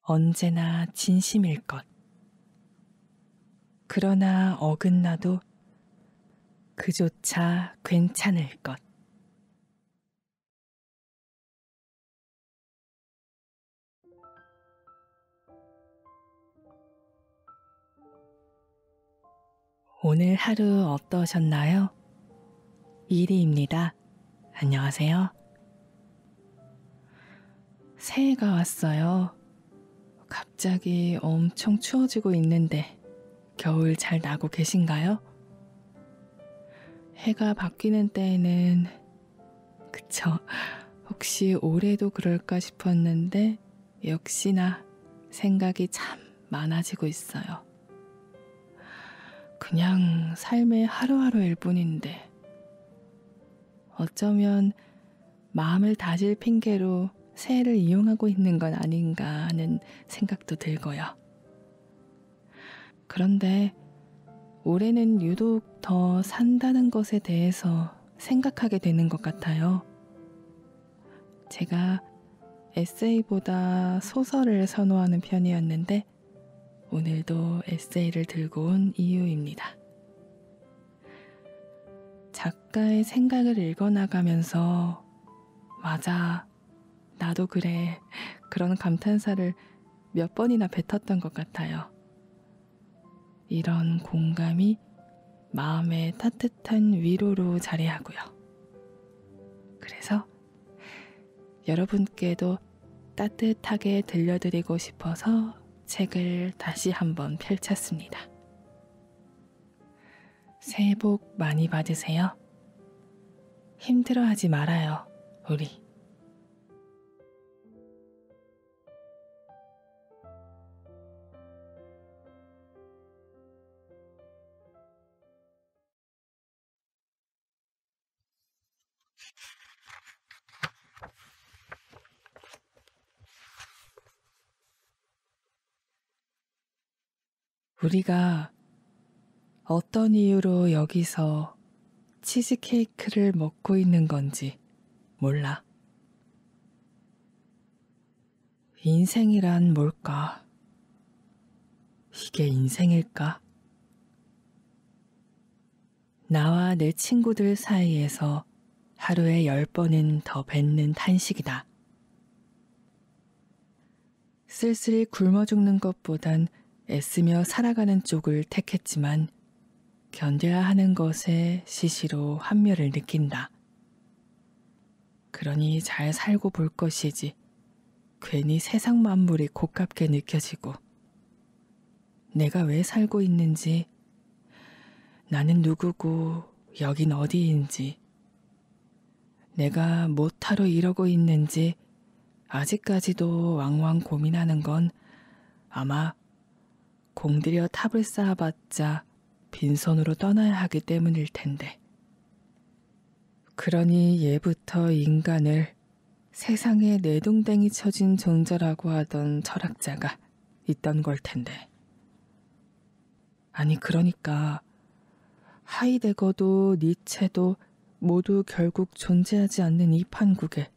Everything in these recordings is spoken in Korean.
언제나 진심일 것. 그러나 어긋나도 그조차 괜찮을 것. 오늘 하루 어떠셨나요? 이리입니다. 안녕하세요. 새해가 왔어요. 갑자기 엄청 추워지고 있는데 겨울 잘 나고 계신가요? 해가 바뀌는 때에는 그쵸? 혹시 올해도 그럴까 싶었는데 역시나 생각이 참 많아지고 있어요. 그냥 삶의 하루하루일 뿐인데 어쩌면 마음을 다질 핑계로 새해를 이용하고 있는 건 아닌가 하는 생각도 들고요. 그런데 올해는 유독 더 산다는 것에 대해서 생각하게 되는 것 같아요. 제가 에세이보다 소설을 선호하는 편이었는데 오늘도 에세이를 들고 온 이유입니다. 작가의 생각을 읽어나가면서 맞아, 나도 그래, 그런 감탄사를 몇 번이나 뱉었던 것 같아요. 이런 공감이 마음의 따뜻한 위로로 자리하고요. 그래서 여러분께도 따뜻하게 들려드리고 싶어서 책을 다시 한번 펼쳤습니다. 새해 복 많이 받으세요. 힘들어하지 말아요, 우리. 우리가 어떤 이유로 여기서 치즈케이크를 먹고 있는 건지 몰라. 인생이란 뭘까? 이게 인생일까? 나와 내 친구들 사이에서 하루에 10번은 더 뱉는 탄식이다. 쓸쓸히 굶어 죽는 것보단 애쓰며 살아가는 쪽을 택했지만 견뎌야 하는 것에 시시로 한멸을 느낀다. 그러니 잘 살고 볼 것이지 괜히 세상 만물이 고깝게 느껴지고 내가 왜 살고 있는지 나는 누구고 여긴 어디인지 내가 못하러 이러고 있는지 아직까지도 왕왕 고민하는 건 아마 공들여 탑을 쌓아봤자 빈손으로 떠나야 하기 때문일 텐데. 그러니 예부터 인간을 세상에 내동댕이 쳐진 존재라고 하던 철학자가 있던 걸 텐데. 아니 그러니까 하이데거도 니체도 모두 결국 존재하지 않는 이 판국에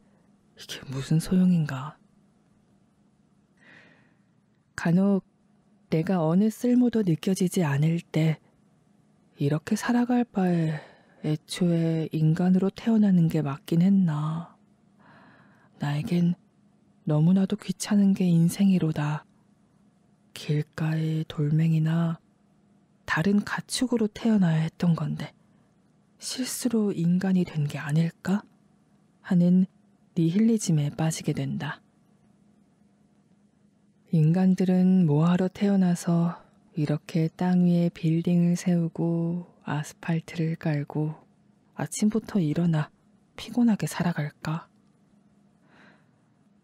이게 무슨 소용인가. 간혹 내가 어느 쓸모도 느껴지지 않을 때 이렇게 살아갈 바에 애초에 인간으로 태어나는 게 맞긴 했나. 나에겐 너무나도 귀찮은 게 인생이로다. 길가의 돌멩이나 다른 가축으로 태어나야 했던 건데 실수로 인간이 된 게 아닐까? 하는 니힐리즘에 빠지게 된다. 인간들은 뭐하러 태어나서 이렇게 땅 위에 빌딩을 세우고 아스팔트를 깔고 아침부터 일어나 피곤하게 살아갈까?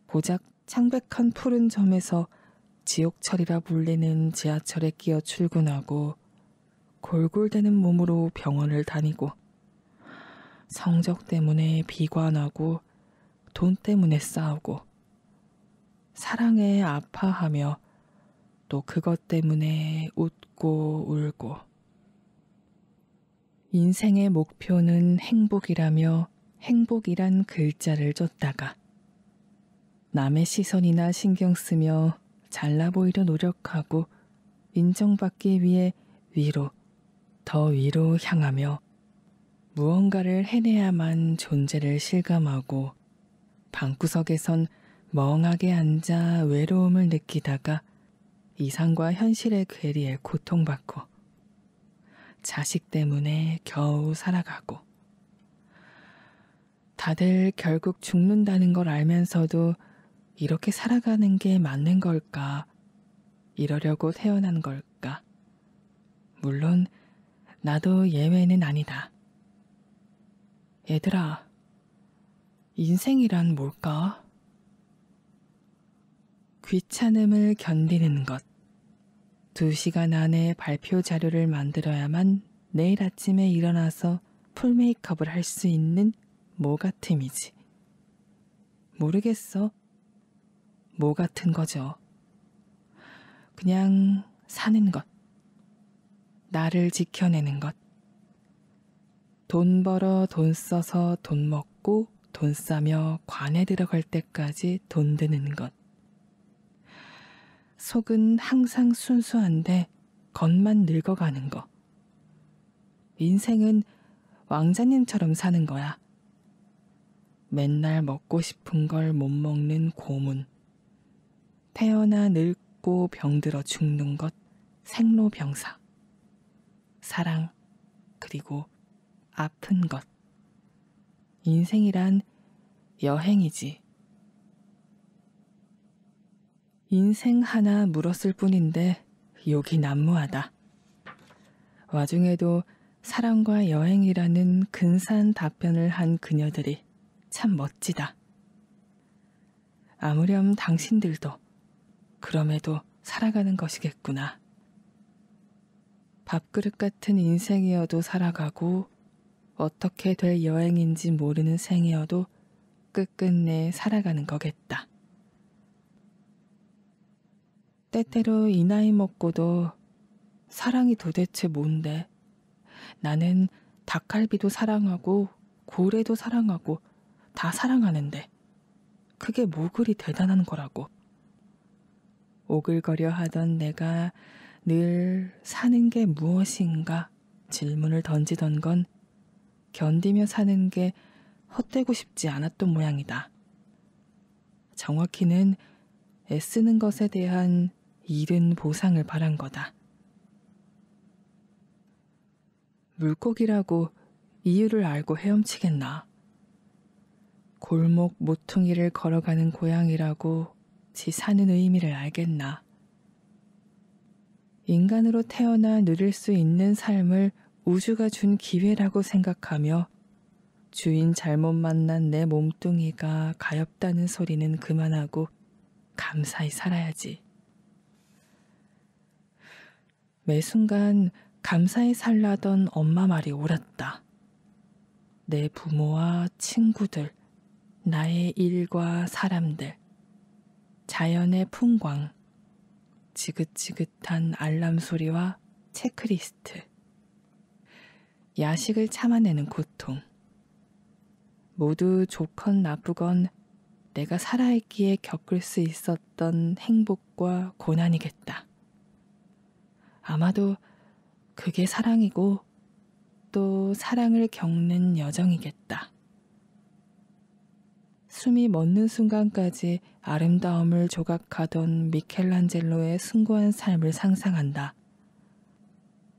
고작 창백한 푸른 점에서 지옥철이라 불리는 지하철에 끼어 출근하고 골골대는 몸으로 병원을 다니고 성적 때문에 비관하고 돈 때문에 싸우고 사랑에 아파하며 또 그것 때문에 웃고 울고 인생의 목표는 행복이라며 행복이란 글자를 쫓다가 남의 시선이나 신경 쓰며 잘나 보이려 노력하고 인정받기 위해 위로, 더 위로 향하며 무언가를 해내야만 존재를 실감하고 방구석에선 멍하게 앉아 외로움을 느끼다가 이상과 현실의 괴리에 고통받고 자식 때문에 겨우 살아가고 다들 결국 죽는다는 걸 알면서도 이렇게 살아가는 게 맞는 걸까? 이러려고 태어난 걸까? 물론 나도 예외는 아니다. 얘들아, 인생이란 뭘까? 귀찮음을 견디는 것. 2시간 안에 발표 자료를 만들어야만 내일 아침에 일어나서 풀 메이크업을 할 수 있는 뭐 같음이지. 모르겠어. 뭐 같은 거죠. 그냥 사는 것. 나를 지켜내는 것. 돈 벌어 돈 써서 돈 먹고 돈 싸며 관에 들어갈 때까지 돈 드는 것. 속은 항상 순수한데 겉만 늙어가는 거. 인생은 왕자님처럼 사는 거야. 맨날 먹고 싶은 걸 못 먹는 고문. 태어나 늙고 병들어 죽는 것, 생로병사. 사랑, 그리고 아픈 것. 인생이란 여행이지. 인생 하나 물었을 뿐인데 욕이 난무하다. 와중에도 사랑과 여행이라는 근사한 답변을 한 그녀들이 참 멋지다. 아무렴 당신들도 그럼에도 살아가는 것이겠구나. 밥그릇 같은 인생이어도 살아가고 어떻게 될 여행인지 모르는 생이어도 끝끝내 살아가는 거겠다. 때때로 이 나이 먹고도 사랑이 도대체 뭔데? 나는 닭갈비도 사랑하고 고래도 사랑하고 다 사랑하는데 그게 뭐 그리 대단한 거라고. 오글거려 하던 내가 늘 사는 게 무엇인가 질문을 던지던 건 견디며 사는 게 헛되고 싶지 않았던 모양이다. 정확히는 애쓰는 것에 대한 이른 보상을 바란 거다. 물고기라고 이유를 알고 헤엄치겠나. 골목 모퉁이를 걸어가는 고양이라고 지 사는 의미를 알겠나. 인간으로 태어나 누릴 수 있는 삶을 우주가 준 기회라고 생각하며 주인 잘못 만난 내 몸뚱이가 가엾다는 소리는 그만하고 감사히 살아야지. 매 순간 감사히 살라던 엄마 말이 옳았다. 내 부모와 친구들, 나의 일과 사람들, 자연의 풍광, 지긋지긋한 알람 소리와 체크리스트, 야식을 참아내는 고통, 모두 좋건 나쁘건 내가 살아있기에 겪을 수 있었던 행복과 고난이겠다. 아마도 그게 사랑이고 또 사랑을 겪는 여정이겠다. 숨이 멎는 순간까지 아름다움을 조각하던 미켈란젤로의 숭고한 삶을 상상한다.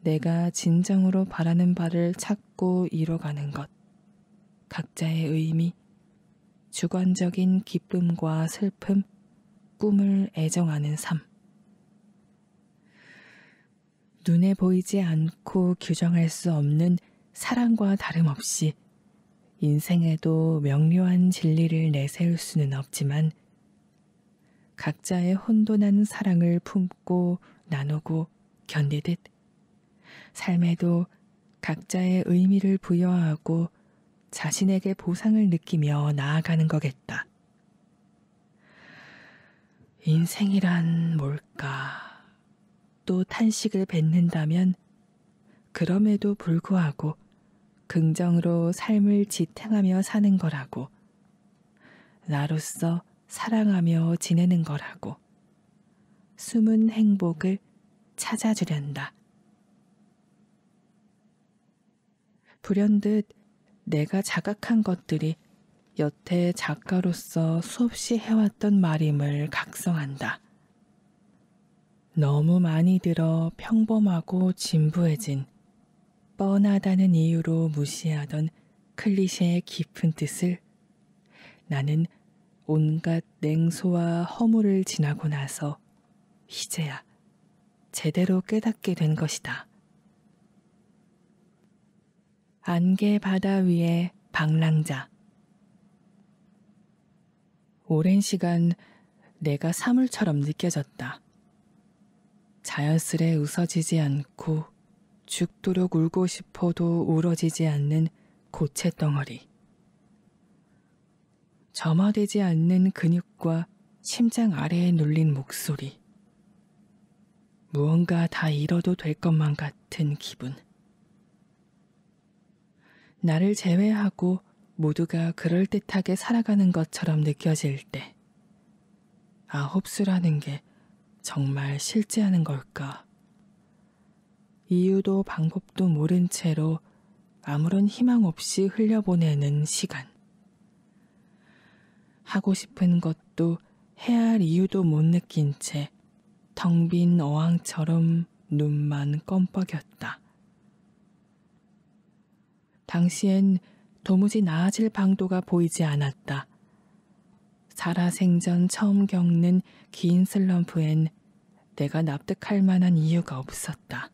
내가 진정으로 바라는 바를 찾고 이뤄가는 것, 각자의 의미, 주관적인 기쁨과 슬픔, 꿈을 애정하는 삶. 눈에 보이지 않고 규정할 수 없는 사랑과 다름없이 인생에도 명료한 진리를 내세울 수는 없지만 각자의 혼돈한 사랑을 품고 나누고 견디듯 삶에도 각자의 의미를 부여하고 자신에게 보상을 느끼며 나아가는 거겠다. 인생이란 뭘까? 또 탄식을 뱉는다면 그럼에도 불구하고 긍정으로 삶을 지탱하며 사는 거라고. 나로서 사랑하며 지내는 거라고. 숨은 행복을 찾아주련다. 불현듯 내가 자각한 것들이 여태 작가로서 수없이 해왔던 말임을 각성한다. 너무 많이 들어 평범하고 진부해진 뻔하다는 이유로 무시하던 클리셰의 깊은 뜻을 나는 온갖 냉소와 허물을 지나고 나서 이제야 제대로 깨닫게 된 것이다. 안개 바다 위의 방랑자. 오랜 시간 내가 사물처럼 느껴졌다. 자연스레 웃어지지 않고 죽도록 울고 싶어도 울어지지 않는 고체 덩어리. 점화되지 않는 근육과 심장 아래에 눌린 목소리. 무언가 다 잃어도 될 것만 같은 기분. 나를 제외하고 모두가 그럴듯하게 살아가는 것처럼 느껴질 때, 흡수라는 게 정말 실제하는 걸까? 이유도 방법도 모른 채로 아무런 희망 없이 흘려보내는 시간. 하고 싶은 것도 해야 할 이유도 못 느낀 채 텅 빈 어항처럼 눈만 껌뻑였다. 당시엔 도무지 나아질 방도가 보이지 않았다. 살아생전 처음 겪는 긴 슬럼프엔 내가 납득할 만한 이유가 없었다.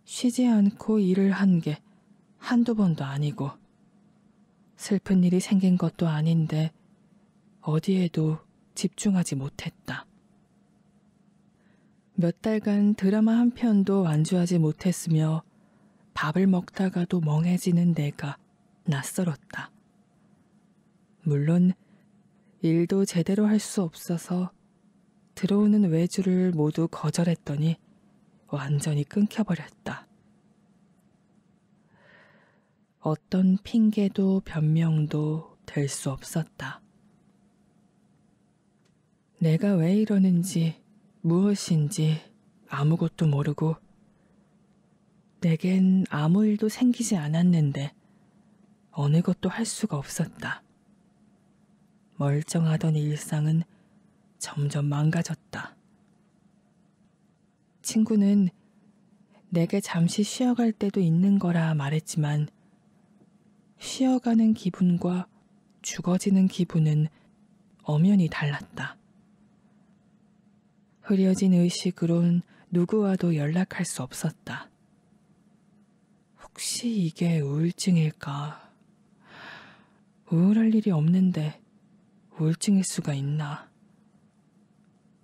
쉬지 않고 일을 한 게 한두 번도 아니고 슬픈 일이 생긴 것도 아닌데 어디에도 집중하지 못했다. 몇 달간 드라마 한 편도 완주하지 못했으며 밥을 먹다가도 멍해지는 내가 낯설었다. 물론 일도 제대로 할 수 없어서 들어오는 외주를 모두 거절했더니 완전히 끊겨버렸다. 어떤 핑계도 변명도 될 수 없었다. 내가 왜 이러는지 무엇인지 아무것도 모르고 내겐 아무 일도 생기지 않았는데 어느 것도 할 수가 없었다. 멀쩡하던 일상은 점점 망가졌다. 친구는 내게 잠시 쉬어갈 때도 있는 거라 말했지만 쉬어가는 기분과 죽어지는 기분은 엄연히 달랐다. 흐려진 의식으론 누구와도 연락할 수 없었다. 혹시 이게 우울증일까? 우울할 일이 없는데 우울증일 수가 있나?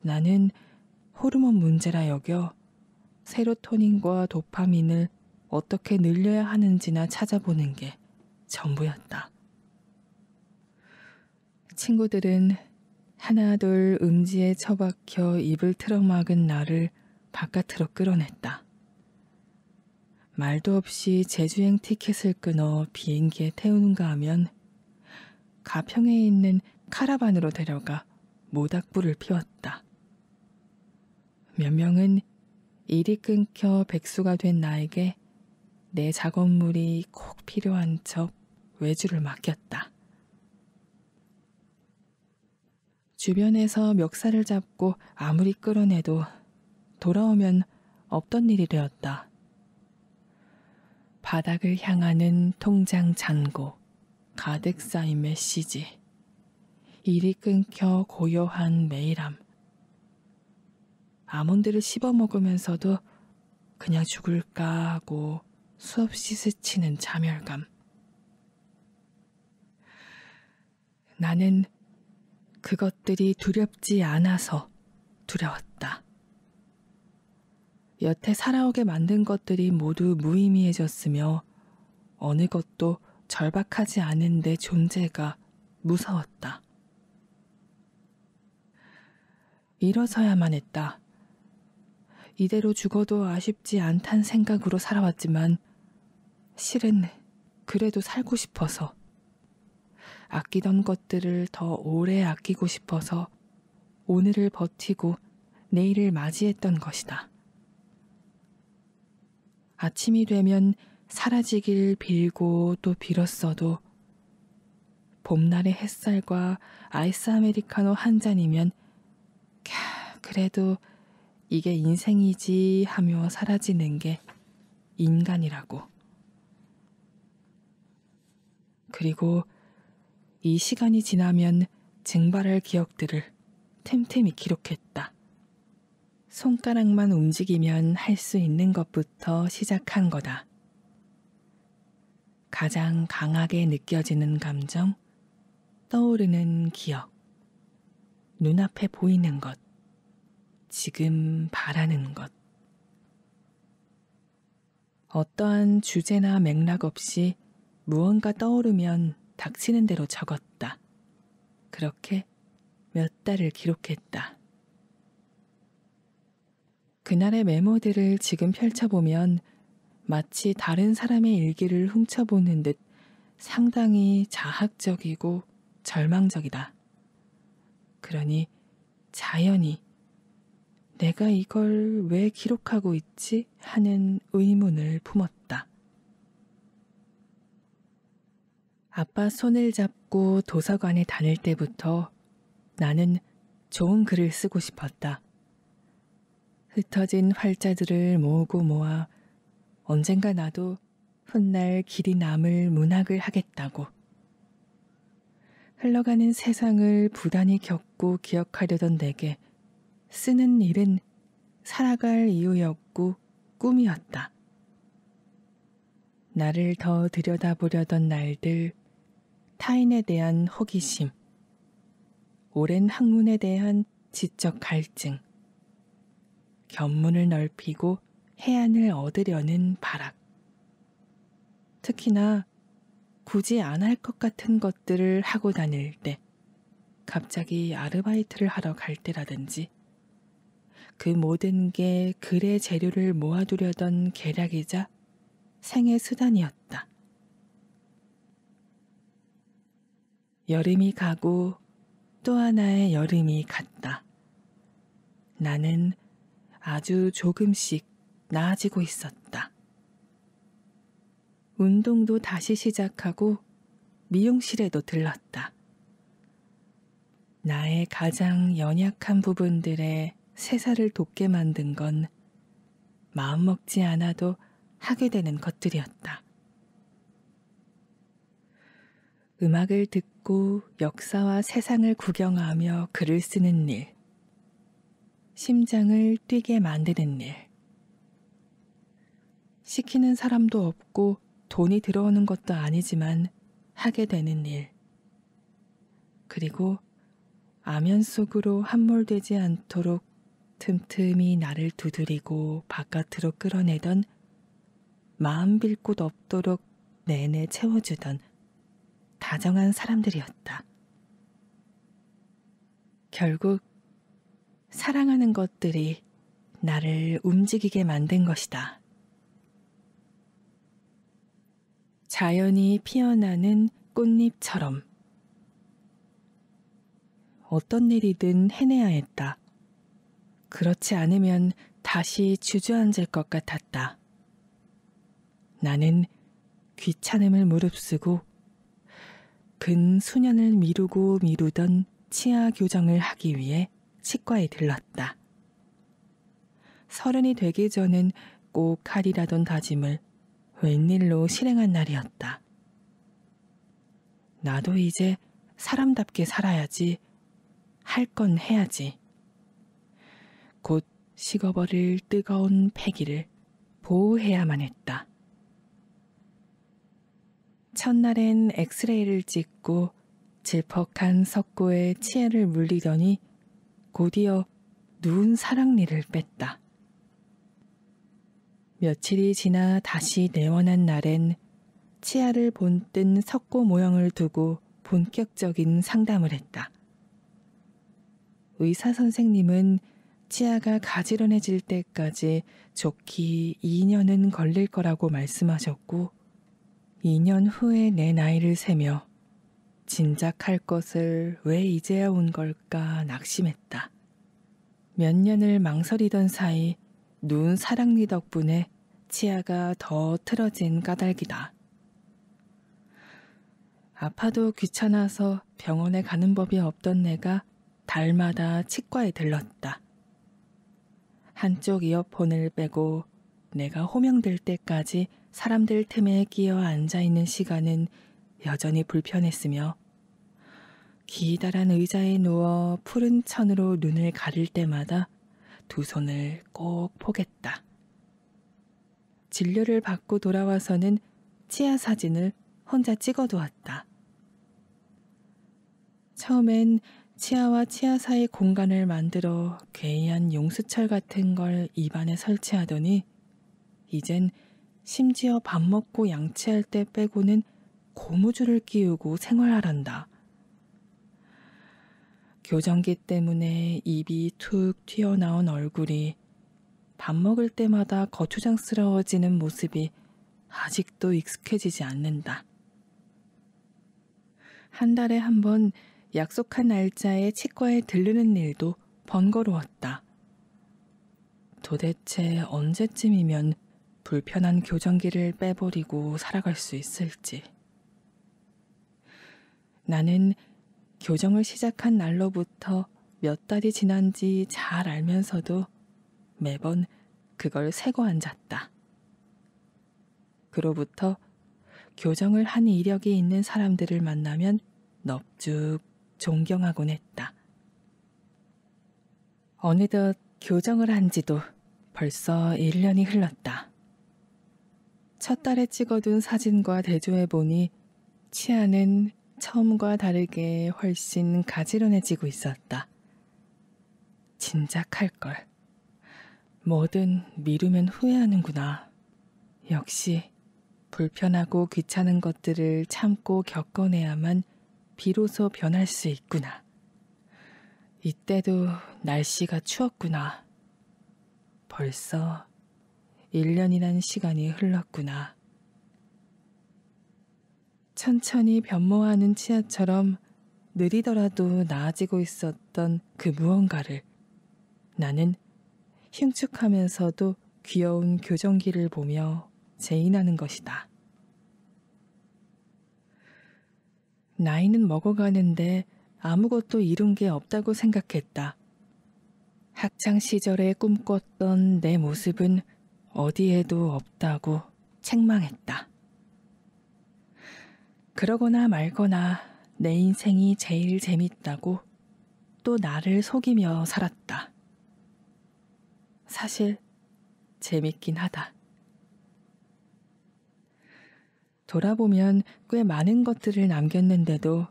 나는 호르몬 문제라 여겨 세로토닌과 도파민을 어떻게 늘려야 하는지나 찾아보는 게 전부였다. 친구들은 하나둘 음지에 처박혀 입을 틀어막은 나를 바깥으로 끌어냈다. 말도 없이 제주행 티켓을 끊어 비행기에 태우는가 하면 가평에 있는 카라반으로 데려가 모닥불을 피웠다. 몇 명은 일이 끊겨 백수가 된 나에게 내 작업물이 꼭 필요한 척 외주를 맡겼다. 주변에서 멱살을 잡고 아무리 끌어내도 돌아오면 없던 일이 되었다. 바닥을 향하는 통장 잔고, 가득 쌓인 메시지, 일이 끊겨 고요한 매일함. 아몬드를 씹어 먹으면서도 그냥 죽을까 하고 수없이 스치는 자멸감. 나는 그것들이 두렵지 않아서 두려웠다. 여태 살아오게 만든 것들이 모두 무의미해졌으며 어느 것도 절박하지 않은 내 존재가 무서웠다. 일어서야만 했다. 이대로 죽어도 아쉽지 않단 생각으로 살아왔지만 실은 그래도 살고 싶어서, 아끼던 것들을 더 오래 아끼고 싶어서 오늘을 버티고 내일을 맞이했던 것이다. 아침이 되면 사라지길 빌고 또 빌었어도 봄날의 햇살과 아이스 아메리카노 한 잔이면 그래도 이게 인생이지 하며 사라지는 게 인간이라고. 그리고 이 시간이 지나면 증발할 기억들을 틈틈이 기록했다. 손가락만 움직이면 할 수 있는 것부터 시작한 거다. 가장 강하게 느껴지는 감정, 떠오르는 기억, 눈앞에 보이는 것, 지금 바라는 것. 어떠한 주제나 맥락 없이 무언가 떠오르면 닥치는 대로 적었다. 그렇게 몇 달을 기록했다. 그날의 메모들을 지금 펼쳐보면 마치 다른 사람의 일기를 훔쳐보는 듯 상당히 자학적이고 절망적이다. 그러니 자연히 내가 이걸 왜 기록하고 있지? 하는 의문을 품었다. 아빠 손을 잡고 도서관에 다닐 때부터 나는 좋은 글을 쓰고 싶었다. 흩어진 활자들을 모으고 모아 언젠가 나도 훗날 길이 남을 문학을 하겠다고. 흘러가는 세상을 부단히 겪고 기억하려던 내게 쓰는 일은 살아갈 이유였고 꿈이었다. 나를 더 들여다보려던 날들, 타인에 대한 호기심, 오랜 학문에 대한 지적 갈증, 견문을 넓히고 해안을 얻으려는 발악. 특히나 굳이 안 할 것 같은 것들을 하고 다닐 때, 갑자기 아르바이트를 하러 갈 때라든지, 그 모든 게 글의 재료를 모아두려던 계략이자 생의 수단이었다. 여름이 가고 또 하나의 여름이 갔다. 나는 아주 조금씩 나아지고 있었다. 운동도 다시 시작하고 미용실에도 들렀다. 나의 가장 연약한 부분들에 세살을 돋게 만든 건 마음먹지 않아도 하게 되는 것들이었다. 음악을 듣고 역사와 세상을 구경하며 글을 쓰는 일, 심장을 뛰게 만드는 일, 시키는 사람도 없고 돈이 들어오는 것도 아니지만 하게 되는 일, 그리고 아면 속으로 함몰되지 않도록 틈틈이 나를 두드리고 바깥으로 끌어내던 마음 빌 곳 없도록 내내 채워주던 다정한 사람들이었다. 결국 사랑하는 것들이 나를 움직이게 만든 것이다. 자연이 피어나는 꽃잎처럼 어떤 일이든 해내야 했다. 그렇지 않으면 다시 주저앉을 것 같았다. 나는 귀찮음을 무릅쓰고 근 수년을 미루고 미루던 치아 교정을 하기 위해 치과에 들렀다. 30이 되기 전엔 꼭 하리라던 다짐을 웬일로 실행한 날이었다. 나도 이제 사람답게 살아야지. 할 건 해야지. 곧 식어버릴 뜨거운 패기를 보호해야만 했다. 첫날엔 엑스레이를 찍고 질퍽한 석고에 치아를 물리더니 곧이어 누운 사랑니를 뺐다. 며칠이 지나 다시 내원한 날엔 치아를 본뜬 석고 모형을 두고 본격적인 상담을 했다. 의사 선생님은 치아가 가지런해질 때까지 좋기 2년은 걸릴 거라고 말씀하셨고 2년 후에 내 나이를 세며 진작 할 것을 왜 이제야 온 걸까 낙심했다. 몇 년을 망설이던 사이 누운 사랑니 덕분에 치아가 더 틀어진 까닭이다. 아파도 귀찮아서 병원에 가는 법이 없던 내가 달마다 치과에 들렀다. 한쪽 이어폰을 빼고 내가 호명될 때까지 사람들 틈에 끼어 앉아있는 시간은 여전히 불편했으며 기다란 의자에 누워 푸른 천으로 눈을 가릴 때마다 두 손을 꼭 포겠다. 진료를 받고 돌아와서는 치아 사진을 혼자 찍어두었다. 처음엔 치아와 치아 사이 공간을 만들어 괴이한 용수철 같은 걸 입안에 설치하더니 이젠 심지어 밥 먹고 양치할 때 빼고는 고무줄을 끼우고 생활하란다. 교정기 때문에 입이 툭 튀어나온 얼굴이 밥 먹을 때마다 거추장스러워지는 모습이 아직도 익숙해지지 않는다. 한 달에 한 번 약속한 날짜에 치과에 들르는 일도 번거로웠다. 도대체 언제쯤이면 불편한 교정기를 빼버리고 살아갈 수 있을지. 나는 교정을 시작한 날로부터 몇 달이 지난지 잘 알면서도 매번 그걸 세고 앉았다. 그로부터 교정을 한 이력이 있는 사람들을 만나면 넙죽 존경하곤 했다. 어느덧 교정을 한 지도 벌써 1년이 흘렀다. 첫 달에 찍어둔 사진과 대조해보니 치아는 처음과 다르게 훨씬 가지런해지고 있었다. 진작 할걸. 뭐든 미루면 후회하는구나. 역시 불편하고 귀찮은 것들을 참고 겪어내야만 비로소 변할 수 있구나. 이때도 날씨가 추웠구나. 벌써 1년이란 시간이 흘렀구나. 천천히 변모하는 치아처럼 느리더라도 나아지고 있었던 그 무언가를 나는 흉측하면서도 귀여운 교정기를 보며 재인하는 것이다. 나이는 먹어가는데 아무것도 이룬 게 없다고 생각했다. 학창 시절에 꿈꿨던 내 모습은 어디에도 없다고 책망했다. 그러거나 말거나 내 인생이 제일 재밌다고 또 나를 속이며 살았다. 사실 재밌긴 하다. 돌아보면 꽤 많은 것들을 남겼는데도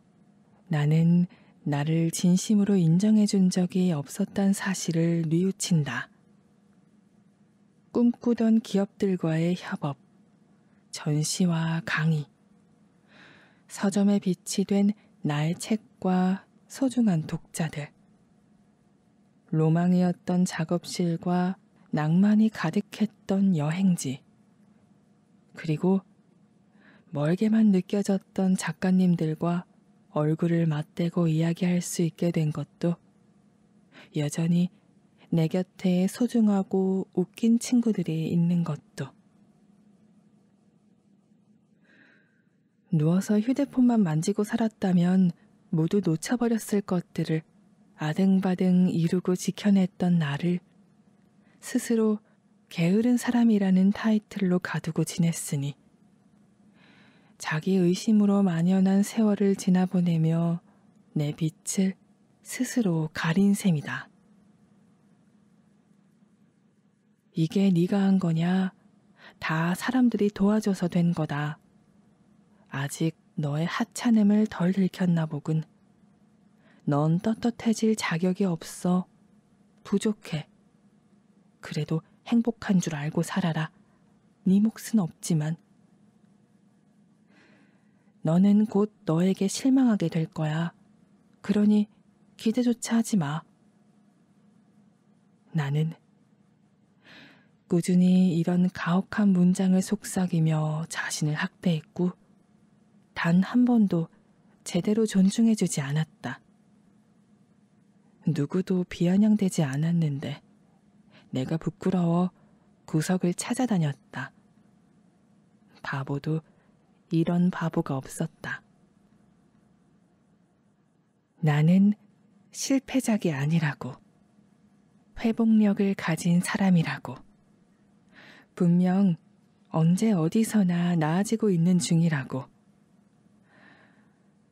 나는 나를 진심으로 인정해준 적이 없었단 사실을 뉘우친다. 꿈꾸던 기업들과의 협업, 전시와 강의, 서점에 비치된 나의 책과 소중한 독자들, 로망이었던 작업실과 낭만이 가득했던 여행지, 그리고 멀게만 느껴졌던 작가님들과 얼굴을 맞대고 이야기할 수 있게 된 것도 여전히 내 곁에 소중하고 웃긴 친구들이 있는 것도 누워서 휴대폰만 만지고 살았다면 모두 놓쳐버렸을 것들을 아등바등 이루고 지켜냈던 나를 스스로 게으른 사람이라는 타이틀로 가두고 지냈으니 자기 의심으로 만연한 세월을 지나보내며 내 빛을 스스로 가린 셈이다. 이게 네가 한 거냐? 다 사람들이 도와줘서 된 거다. 아직 너의 하찮음을 덜 들켰나 보군. 넌 떳떳해질 자격이 없어. 부족해. 그래도 행복한 줄 알고 살아라. 네 몫은 없지만. 너는 곧 너에게 실망하게 될 거야. 그러니 기대조차 하지 마. 나는 꾸준히 이런 가혹한 문장을 속삭이며 자신을 학대했고 단 한 번도 제대로 존중해주지 않았다. 누구도 비아냥대지 않았는데 내가 부끄러워 구석을 찾아다녔다. 바보도 이런 바보가 없었다. 나는 실패작이 아니라고. 회복력을 가진 사람이라고. 분명 언제 어디서나 나아지고 있는 중이라고.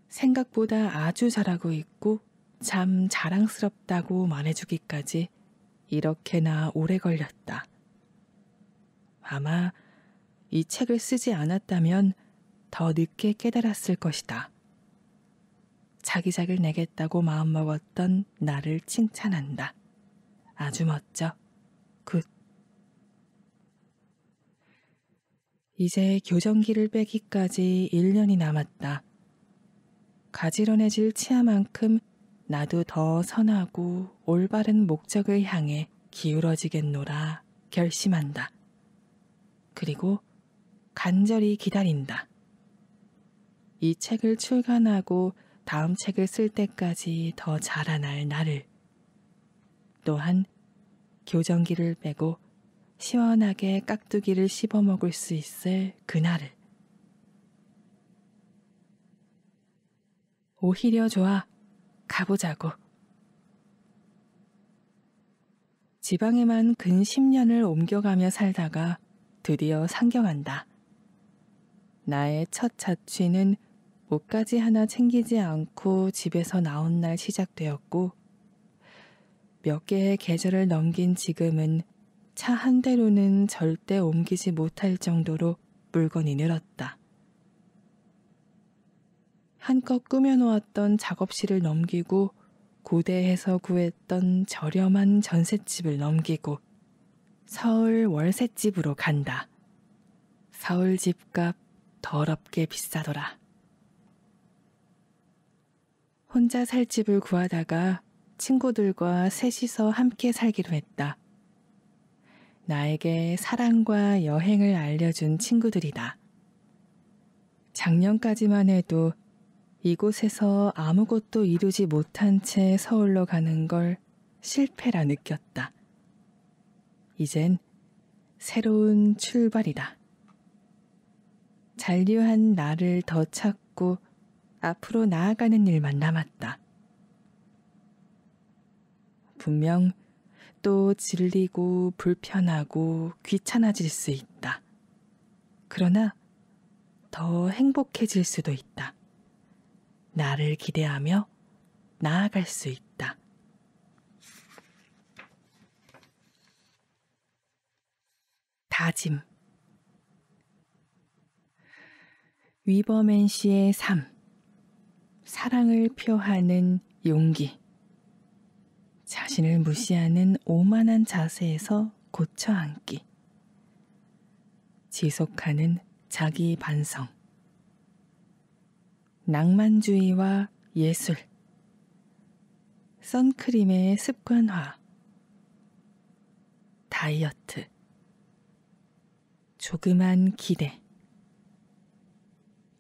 생각보다 아주 잘하고 있고 참 자랑스럽다고 말해주기까지 이렇게나 오래 걸렸다. 아마 이 책을 쓰지 않았다면 더 늦게 깨달았을 것이다. 자기작을 내겠다고 마음먹었던 나를 칭찬한다. 아주 멋져. 굿. 이제 교정기를 빼기까지 1년이 남았다. 가지런해질 치아만큼 나도 더 선하고 올바른 목적을 향해 기울어지겠노라 결심한다. 그리고 간절히 기다린다. 이 책을 출간하고 다음 책을 쓸 때까지 더 자라날 나를. 또한 교정기를 빼고 시원하게 깍두기를 씹어먹을 수 있을 그날을. 오히려 좋아. 가보자고. 지방에만 근 10년을 옮겨가며 살다가 드디어 상경한다. 나의 첫 자취는 옷가지 하나 챙기지 않고 집에서 나온 날 시작되었고, 몇 개의 계절을 넘긴 지금은 차 한 대로는 절대 옮기지 못할 정도로 물건이 늘었다. 한껏 꾸며놓았던 작업실을 넘기고 고대에서 구했던 저렴한 전셋집을 넘기고 서울 월셋집으로 간다. 서울 집값 더럽게 비싸더라. 혼자 살 집을 구하다가 친구들과 셋이서 함께 살기로 했다. 나에게 사랑과 여행을 알려준 친구들이다. 작년까지만 해도 이곳에서 아무것도 이루지 못한 채 서울로 가는 걸 실패라 느꼈다. 이젠 새로운 출발이다. 잔류한 나를 더 찾고 앞으로 나아가는 일만 남았다. 분명 또 질리고 불편하고 귀찮아질 수 있다. 그러나 더 행복해질 수도 있다. 나를 기대하며 나아갈 수 있다. 다짐. 위버맨 씨의 삶. 사랑을 표하는 용기. 자신을 무시하는 오만한 자세에서 고쳐 앉기. 지속하는 자기 반성. 낭만주의와 예술. 선크림의 습관화. 다이어트. 조그만 기대.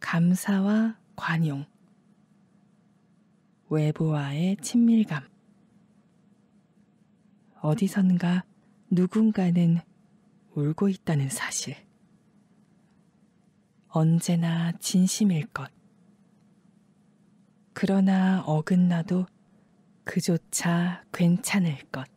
감사와 관용. 외부와의 친밀감. 어디선가 누군가는 울고 있다는 사실. 언제나 진심일 것. 그러나 어긋나도 그조차 괜찮을 것.